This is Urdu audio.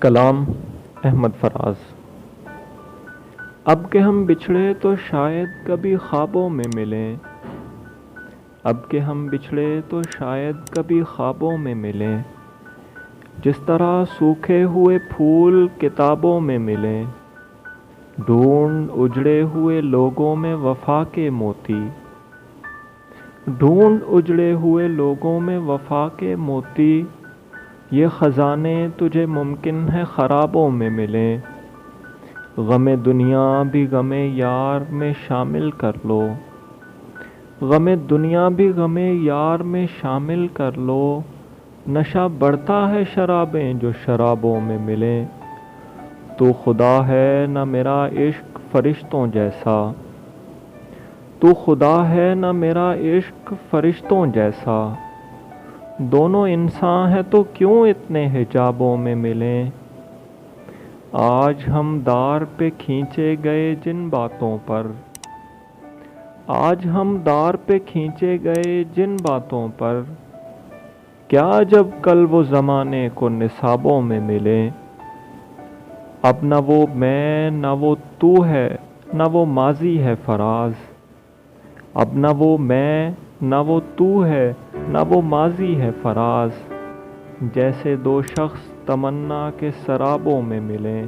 کلام احمد فراز۔ اب کہ ہم بچھڑے تو شاید کبھی خوابوں میں ملیں، اب کہ ہم بچھڑے تو شاید کبھی خوابوں میں ملیں، جس طرح سوکھے ہوئے پھول کتابوں میں ملیں، ڈھونڈ اجڑے ہوئے لوگوں میں وفا کے موتی، ڈھونڈ اجڑے ہوئے لوگوں میں وفا کے موتی، یہ خزانے تجھے ممکن ہے خرابوں میں ملیں، غم دنیا بھی غم یار میں شامل کر لو، غم دنیا بھی غم یار میں شامل کر لو، نشہ بڑھتا ہے شرابیں جو شرابوں میں ملیں، تو خدا ہے نہ میرا عشق فرشتوں جیسا، تو خدا ہے نہ میرا عشق فرشتوں جیسا، دونوں انسان ہیں تو کیوں اتنے حجابوں میں ملیں، آج ہم دار پہ کھینچے گئے جن باتوں پر، آج ہم دار پہ کھینچے گئے جن باتوں پر، کیا جب کل وہ زمانے کو نصابوں میں ملیں، اب نہ وہ میں نہ وہ تو ہے نہ وہ ماضی ہے فراز، اب نہ وہ میں نہ وہ تو ہے نہ وہ ماضی ہے فراز، جیسے دو شخص تمنا کے سرابوں میں ملیں۔